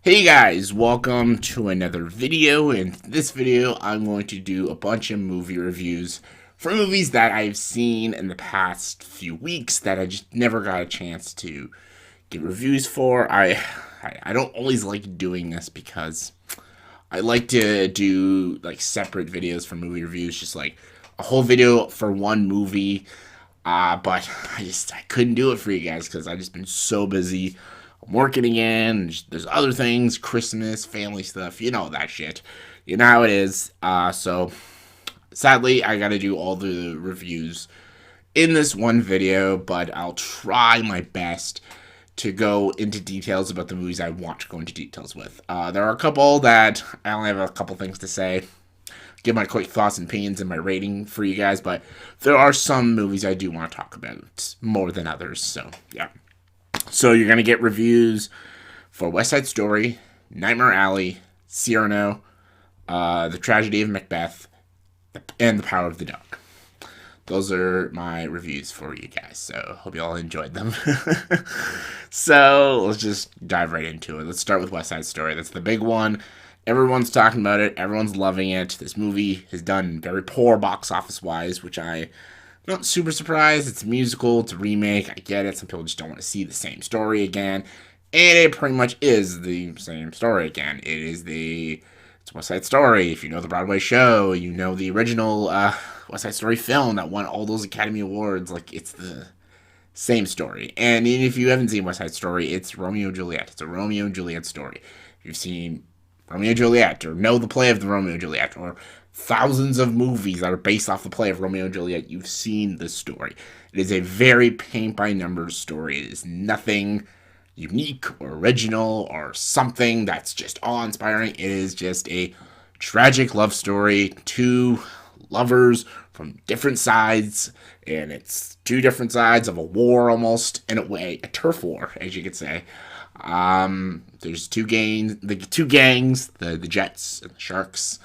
Hey guys, welcome to another video. In this video, I'm going to do a bunch of movie reviews for movies that I've seen in the past few weeks that I just never got a chance to get reviews for. I don't always like doing this because I like to do like separate videos for movie reviews, just like a whole video for one movie. But I couldn't do it for you guys because I've just been so busy. I'm working again. There's other things, Christmas, family stuff, you know that shit. You know how it is. So sadly, I got to do all the reviews in this one video, but I'll try my best to go into details about the movies I want to go into details with. There are a couple that I only have a couple things to say, give my quick thoughts and opinions and my rating for you guys, but there are some movies I do want to talk about more than others, so yeah. So you're going to get reviews for West Side Story, Nightmare Alley, Cyrano, The Tragedy of Macbeth, and The Power of the Dog. Those are my reviews for you guys, so hope you all enjoyed them. So let's just dive right into it. Let's start with West Side Story. That's the big one. Everyone's talking about it. Everyone's loving it. This movie has done very poor box office-wise, which I'm not super surprised. It's a musical. It's a remake. I get it. Some people just don't want to see the same story again. And it pretty much is the same story again. It's West Side Story. If you know the Broadway show, you know the original West Side Story film that won all those Academy Awards. Like, it's the same story. And if you haven't seen West Side Story, it's Romeo and Juliet. It's a Romeo and Juliet story. If you've seen Romeo and Juliet, or know the play of the Romeo and Juliet, or thousands of movies that are based off the play of Romeo and Juliet, you've seen this story. It is a very paint-by-numbers story. It is nothing unique or original or something that's just awe-inspiring. It is just a tragic love story. Two lovers from different sides, and it's two different sides of a war almost, in a way, a turf war, as you could say. There's two gangs, the Jets and the Sharks,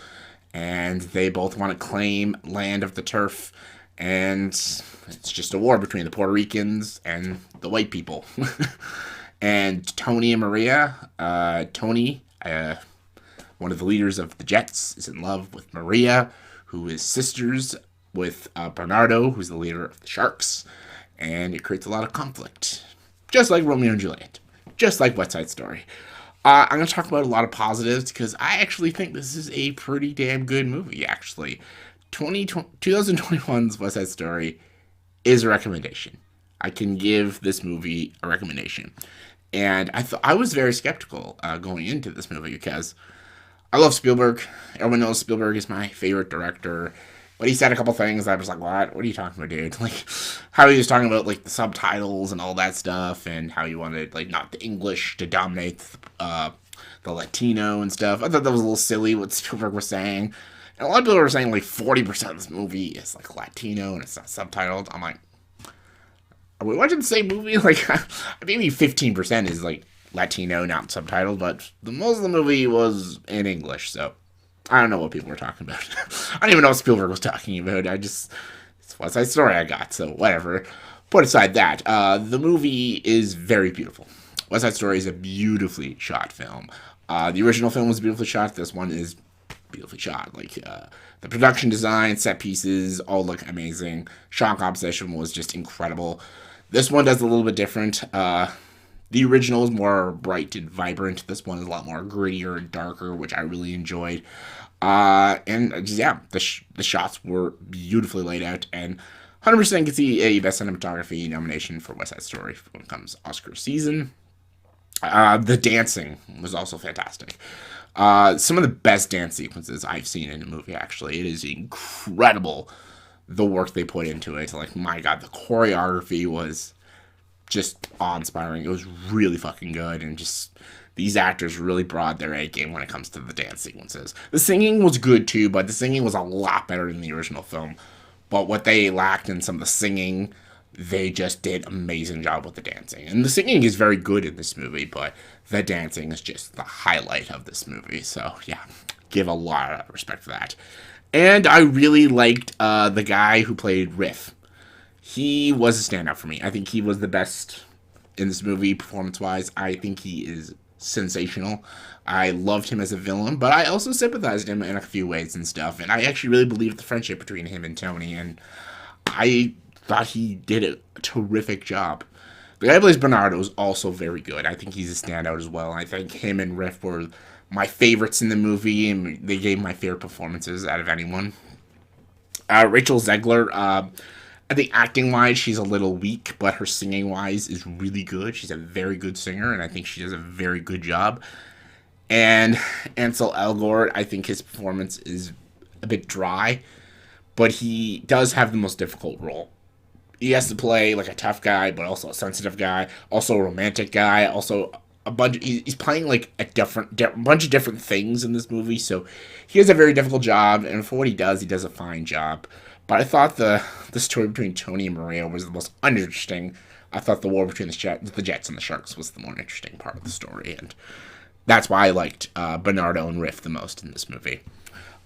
and they both want to claim land of the turf, and it's just a war between the Puerto Ricans and the white people. And Tony and Maria, Tony, one of the leaders of the Jets, is in love with Maria, who is sisters with Bernardo, who's the leader of the Sharks, and it creates a lot of conflict, just like Romeo and Juliet, just like West Side Story. I'm going to talk about a lot of positives because I actually think this is a pretty damn good movie, actually. 2021's West Side Story is a recommendation. I can give this movie a recommendation. And I was very skeptical going into this movie because I love Spielberg. Everyone knows Spielberg is my favorite director. But he said a couple things that I was like, what? What are you talking about, dude? Like, how he was talking about, like, the subtitles and all that stuff, and how he wanted, like, not the English to dominate the Latino and stuff. I thought that was a little silly what Spielberg was saying. And a lot of people were saying, like, 40% of this movie is, like, Latino and it's not subtitled. I'm like, are we watching the same movie? Like, maybe 15% is, like, Latino, not subtitled, but most of the movie was in English, so I don't know what people were talking about. I don't even know what Spielberg was talking about. It's West Side Story I got, so whatever. Put aside that, the movie is very beautiful. West Side Story is a beautifully shot film. The original film was beautifully shot. This one is beautifully shot. Like, the production design, set pieces, all look amazing. Shot composition was just incredible. This one does a little bit different. The original is more bright and vibrant. This one is a lot more grittier and darker, which I really enjoyed. And yeah, the shots were beautifully laid out, and 100% can see a Best Cinematography nomination for West Side Story when it comes Oscar season. The dancing was also fantastic. Some of the best dance sequences I've seen in a movie, actually. It is incredible, the work they put into it. Like, my God, the choreography was just awe-inspiring. It was really fucking good, and just these actors really brought their A game when it comes to the dance sequences. The singing was good too, but the singing was a lot better than the original film. But what they lacked in some of the singing, they just did an amazing job with the dancing. And the singing is very good in this movie, but the dancing is just the highlight of this movie. So yeah, give a lot of respect for that. And I really liked the guy who played Riff. He was a standout for me. I think he was the best in this movie, performance-wise. I think he is sensational. I loved him as a villain, but I also sympathized him in a few ways and stuff. And I actually really believed the friendship between him and Tony, and I thought he did a terrific job. The guy who plays Bernardo is also very good. I think he's a standout as well. I think him and Riff were my favorites in the movie, and they gave my favorite performances out of anyone. Rachel Zegler, I think acting wise, she's a little weak, but her singing wise is really good. She's a very good singer, and I think she does a very good job. And Ansel Elgort, I think his performance is a bit dry, but he does have the most difficult role. He has to play like a tough guy, but also a sensitive guy, also a romantic guy, also a bunch. He's playing like a bunch of different things in this movie, so he has a very difficult job. And for what he does a fine job. But I thought the story between Tony and Maria was the most uninteresting. I thought the war between the Jets and the Sharks was the more interesting part of the story, and that's why I liked Bernardo and Riff the most in this movie.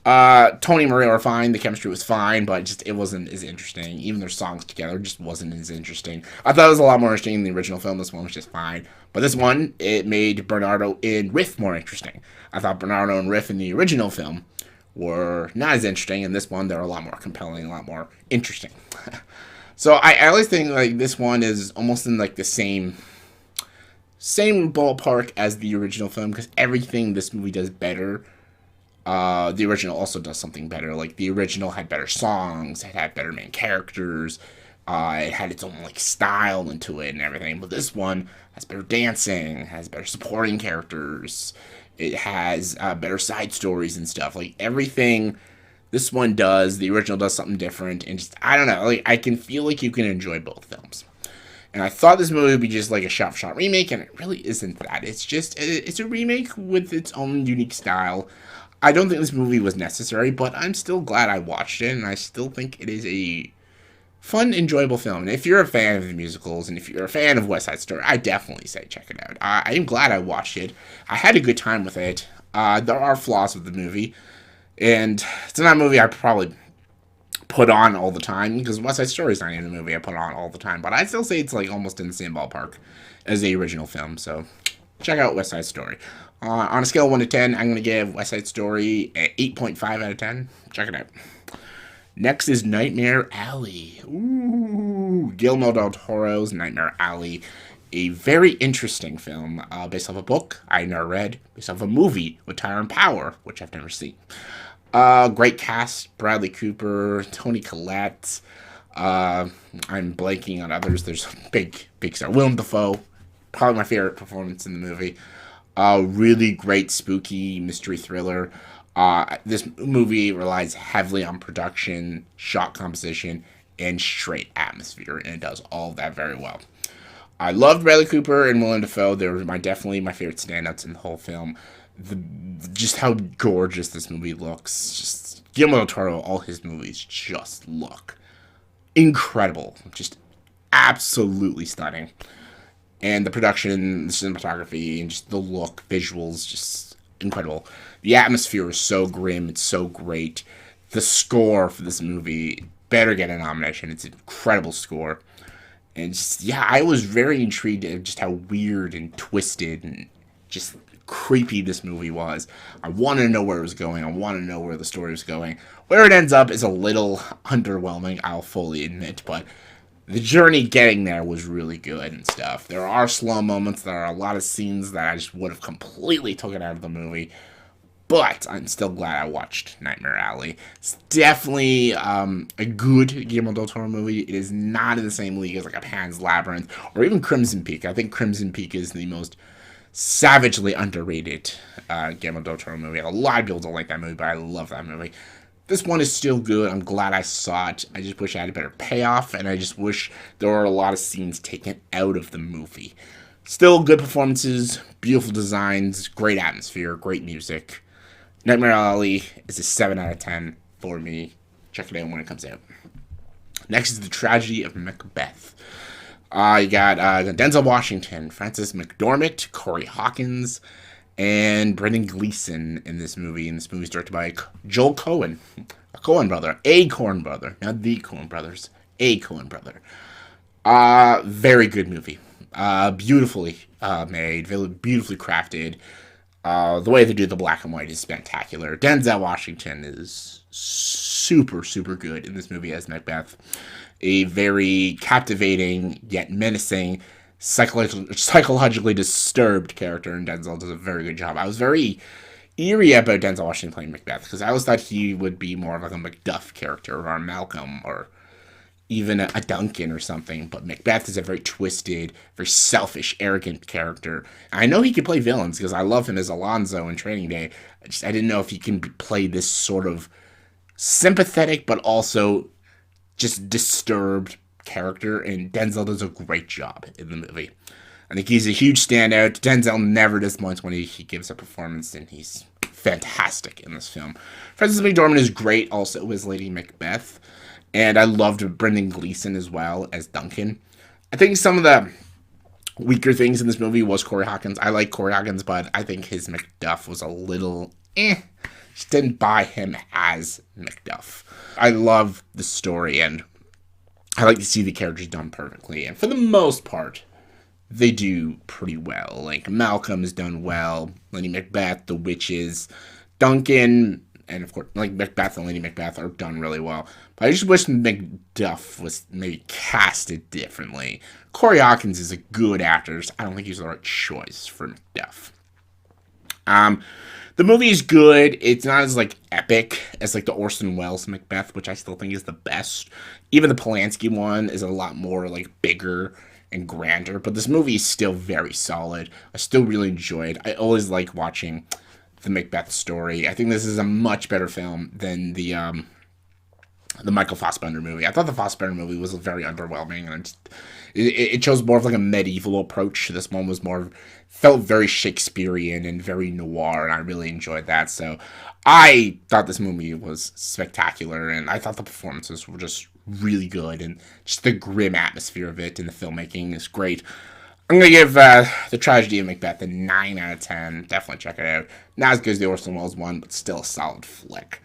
Tony and Maria were fine. The chemistry was fine, but just it wasn't as interesting. Even their songs together just wasn't as interesting. I thought it was a lot more interesting in the original film. This one was just fine. But this one, it made Bernardo and Riff more interesting. I thought Bernardo and Riff in the original film were not as interesting. In this one, they're a lot more compelling, a lot more interesting. So I always think like this one is almost in like the same ballpark as the original film, because everything this movie does better. The original also does something better. Like the original had better songs, it had better main characters, it had its own like style into it and everything. But this one has better dancing, has better supporting characters, it has better side stories and stuff. Like everything this one does, the original does something different, and just I don't know. Like I can feel like you can enjoy both films. And I thought this movie would be just like a shot-for-shot remake, and it really isn't that. It's a remake with its own unique style. I don't think this movie was necessary, but I'm still glad I watched it, and I still think it is a fun, enjoyable film. And if you're a fan of the musicals, and if you're a fan of West Side Story, I definitely say check it out. I am glad I watched it. I had a good time with it. There are flaws with the movie, and it's not a movie I probably put on all the time, because West Side Story is not even a movie I put on all the time, but I'd still say it's like almost in the same ballpark as the original film, so check out West Side Story. On a scale of 1 to 10, I'm going to give West Side Story an 8.5 out of 10. Check it out. Next is Nightmare Alley. Ooh, Guillermo del Toro's Nightmare Alley. A very interesting film based off a book I never read, based off a movie with Tyrone Power, which I've never seen. Great cast: Bradley Cooper, Toni Collette. I'm blanking on others. There's big star. Willem Dafoe, probably my favorite performance in the movie. Really great spooky mystery thriller. This movie relies heavily on production, shot composition, and straight atmosphere, and it does all of that very well. I loved Bradley Cooper and Willem Dafoe. They were definitely my favorite standouts in the whole film. Just how gorgeous this movie looks. Just Guillermo del Toro, all his movies just look incredible. Just absolutely stunning. And the production, the cinematography, and just the look, visuals, just incredible. The atmosphere is so grim, it's so great. The score for this movie better get a nomination. It's an incredible score. And just, yeah, I was very intrigued at just how weird and twisted and just creepy this movie was. I wanted to know where it was going. I wanted to know where the story was going. Where it ends up is a little underwhelming, I'll fully admit, but the journey getting there was really good and stuff. There are slow moments. There are a lot of scenes that I just would have completely taken out of the movie. But I'm still glad I watched Nightmare Alley. It's definitely a good Guillermo del Toro movie. It is not in the same league as like a Pan's Labyrinth or even Crimson Peak. I think Crimson Peak is the most savagely underrated Guillermo del Toro movie. A lot of people don't like that movie, but I love that movie. This one is still good. I'm glad I saw it. I just wish I had a better payoff, and I just wish there were a lot of scenes taken out of the movie. Still good performances, beautiful designs, great atmosphere, great music. Nightmare Alley is a 7 out of 10 for me. Check it out when it comes out. Next is The Tragedy of Macbeth. You got Denzel Washington, Frances McDormand, Corey Hawkins, and Brendan Gleeson in this movie. And this movie is directed by Joel Coen, a Coen brother, not the Coen brothers, a Coen brother. Very good movie. Beautifully made, beautifully crafted. The way they do the black and white is spectacular. Denzel Washington is super, super good in this movie as Macbeth. A very captivating yet menacing, psychologically disturbed character, and Denzel does a very good job. I was very eerie about Denzel Washington playing Macbeth because I always thought he would be more of like a Macduff character or a Malcolm or even a Duncan or something. But Macbeth is a very twisted, very selfish, arrogant character. And I know he can play villains because I love him as Alonzo in Training Day. I didn't know if he can play this sort of sympathetic but also just disturbed character. And Denzel does a great job in the movie. I think he's a huge standout. Denzel never disappoints when he gives a performance, and he's fantastic in this film. Frances McDormand is great also as Lady Macbeth, and I loved Brendan Gleeson as well as Duncan. I think some of the weaker things in this movie was Corey Hawkins. I like Corey Hawkins, but I think his Macduff was a little Just didn't buy him as Macduff. I love the story, and I like to see the characters done perfectly. And for the most part, they do pretty well. Like, Malcolm is done well. Lady Macbeth, the witches, Duncan, and of course, like, Macbeth and Lady Macbeth are done really well. But I just wish Macduff was maybe casted differently. Corey Hawkins is a good actor. I don't think he's the right choice for Macduff. The movie is good. It's not as, like, epic as, like, the Orson Welles Macbeth, which I still think is the best. Even the Polanski one is a lot more, like, bigger and grander, but this movie is still very solid. I still really enjoy it. I always like watching the Macbeth story. I think this is a much better film than the Michael Fassbender movie. I thought the Fassbender movie was very underwhelming, and it chose more of like a medieval approach. This one was more felt very Shakespearean and very noir, and I really enjoyed that. So I thought this movie was spectacular, and I thought the performances were just really good, and just the grim atmosphere of it and the filmmaking is great. I'm going to give The Tragedy of Macbeth a 9 out of 10. Definitely check it out. Not as good as the Orson Welles one, but still a solid flick.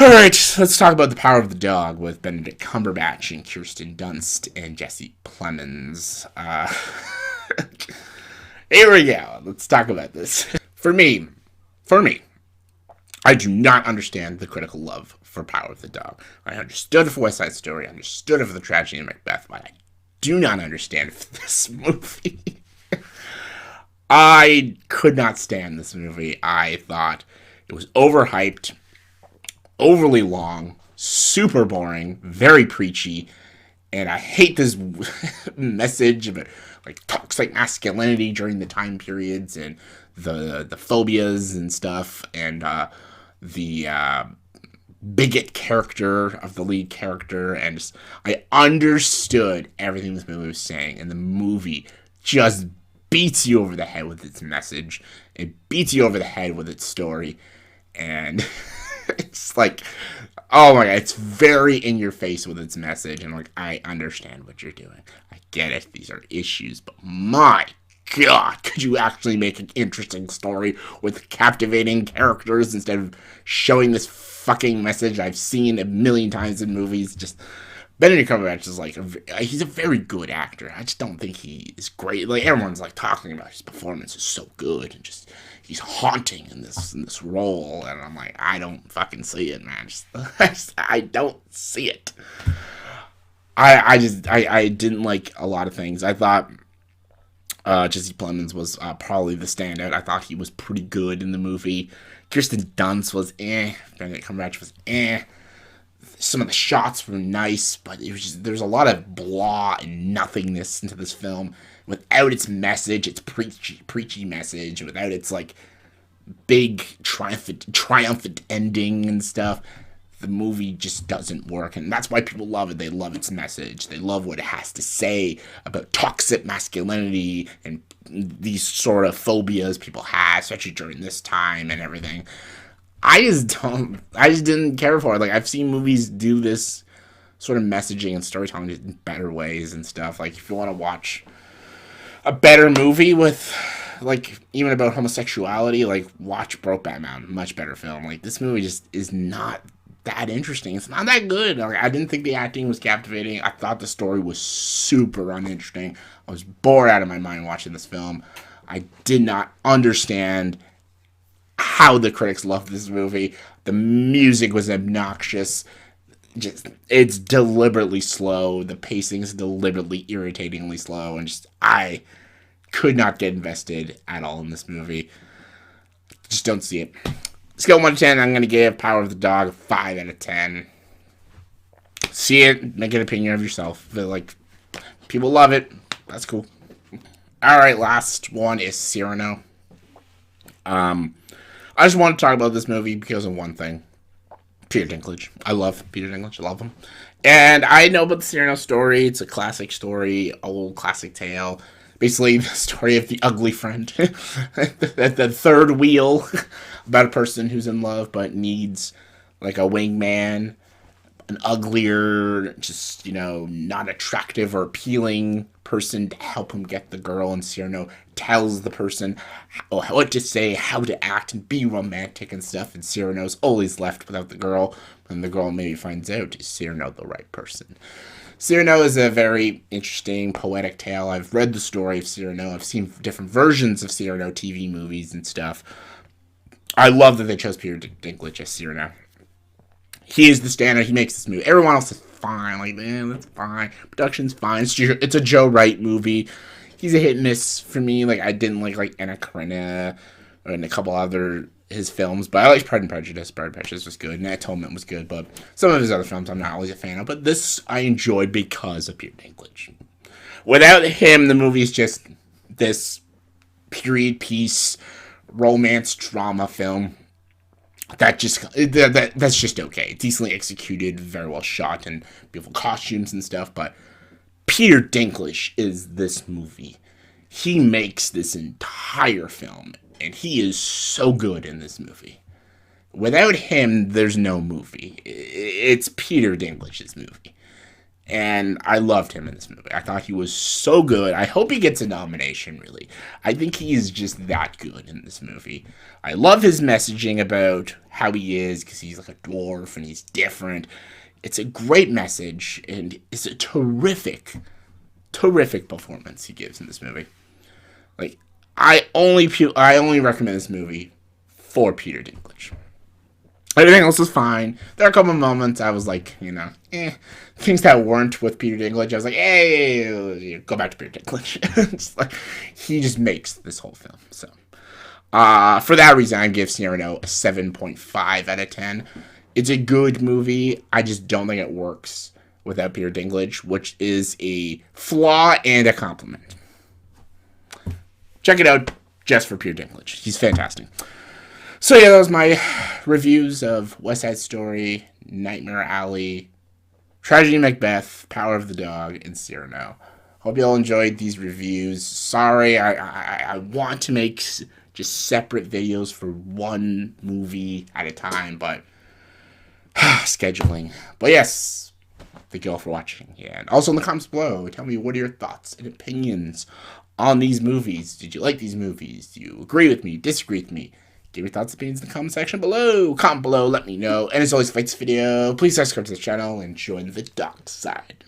Alright, let's talk about The Power of the Dog with Benedict Cumberbatch and Kirsten Dunst and Jesse Plemons. Here we go. Let's talk about this. For me, I do not understand the critical love for Power of the Dog. I understood it for West Side Story, I understood it for The Tragedy of Macbeth, but I do not understand this movie. I could not stand this movie. I thought it was overhyped, overly long, super boring, very preachy, and I hate this message of like toxic masculinity during the time periods and the phobias and stuff, and the bigot character of the lead character, and just, I understood everything this movie was saying, and the movie just beats you over the head with its message. It beats you over the head with its story, and it's like, oh my god, it's very in your face with its message, and like, I understand what you're doing. I get it, these are issues, but my god, could you actually make an interesting story with captivating characters instead of showing this fucking message I've seen a million times in movies? Just, Benedict Cumberbatch is like, he's a very good actor. I just don't think he is great. Like, everyone's like talking about his performance is so good, and just, he's haunting in this role, and I'm like, I don't fucking see it, man. I don't see it. I didn't like a lot of things. I thought Jesse Plemons was probably the standout. I thought he was pretty good in the movie. Kirsten Dunst was Benedict Cumberbatch was Some of the shots were nice, but it was just, there's a lot of blah and nothingness into this film. Without its message, its preachy message, without its like big triumphant ending and stuff, the movie just doesn't work, and that's why people love it. They love its message. They love what it has to say about toxic masculinity and these sort of phobias people have, especially during this time and everything. I just didn't care for it. Like, I've seen movies do this sort of messaging and storytelling in better ways and stuff. Like, if you want to watch a better movie with, like, even about homosexuality, like, watch Brokeback Mountain. Much better film. Like, this movie just is not that interesting. It's not that good. Like, I didn't think the acting was captivating. I thought the story was super uninteresting. I was bored out of my mind watching this film. I did not understand how the critics loved this movie. The music was obnoxious. Just it's deliberately slow. The pacing is deliberately irritatingly slow, and just I could not get invested at all in this movie. Just don't see it. Scale 1 to 10, I'm gonna give Power of the Dog a 5 out of 10. See it, make an opinion of yourself. But, like, people love it. That's cool. All right, last one is Cyrano. I just want to talk about this movie because of one thing. Peter Dinklage. I love Peter Dinklage. I love him. And I know about the Cyrano story. It's a classic story, old classic tale. Basically, the story of the ugly friend. the third wheel about a person who's in love but needs like a wingman, an uglier, just, not attractive or appealing person to help him get the girl. And Cyrano tells the person what to say, how to act, and be romantic and stuff. And Cyrano's always left without the girl. And the girl maybe finds out, is Cyrano the right person? Cyrano is a very interesting poetic tale. I've read the story of Cyrano. I've seen different versions of Cyrano TV movies and stuff. I love that they chose Peter Dinklage as Cyrano. He is the standard. He makes this movie. Everyone else is fine. Like, that's fine. Production's fine. It's a Joe Wright movie. He's a hit and miss for me. Like, I didn't like Anna Karenina and a couple other his films, but I liked Pride and Prejudice. Pride and Prejudice was good, and Atonement was good, but some of his other films I'm not always a fan of. But this I enjoyed because of Peter Dinklage. Without him, the movie's just this period piece romance drama film that's just okay. Decently executed, very well shot, and beautiful costumes and stuff. But Peter Dinklage is this movie. He makes this entire film, and he is so good in this movie. Without him, there's no movie. It's Peter Dinklage's movie. And I loved him in this movie. I thought he was so good. I hope he gets a nomination, really. I think he is just that good in this movie. I love his messaging about how he is, because he's like a dwarf and he's different. It's a great message, and it's a terrific performance he gives in this movie. Like, I only recommend this movie for Peter Dinklage. Everything else was fine. There are a couple of moments I was like, things that weren't with Peter Dinklage. I was like, hey, go back to Peter Dinklage. It's like, he just makes this whole film. So, for that reason, I give Cyrano a 7.5 out of 10. It's a good movie. I just don't think it works without Peter Dinklage, which is a flaw and a compliment. Check it out just for Peter Dinklage. He's fantastic. So yeah, that was my reviews of West Side Story, Nightmare Alley, Tragedy of Macbeth, Power of the Dog, and Cyrano. Hope you all enjoyed these reviews. Sorry, I want to make just separate videos for one movie at a time, but scheduling. But yes, thank you all for watching. Yeah, and also in the comments below, tell me what are your thoughts and opinions on these movies. Did you like these movies? Do you agree with me? Disagree with me? Give your thoughts and opinions in the comment section below. Comment below, let me know. And as always, if you like this video, please subscribe to the channel and join the dark side.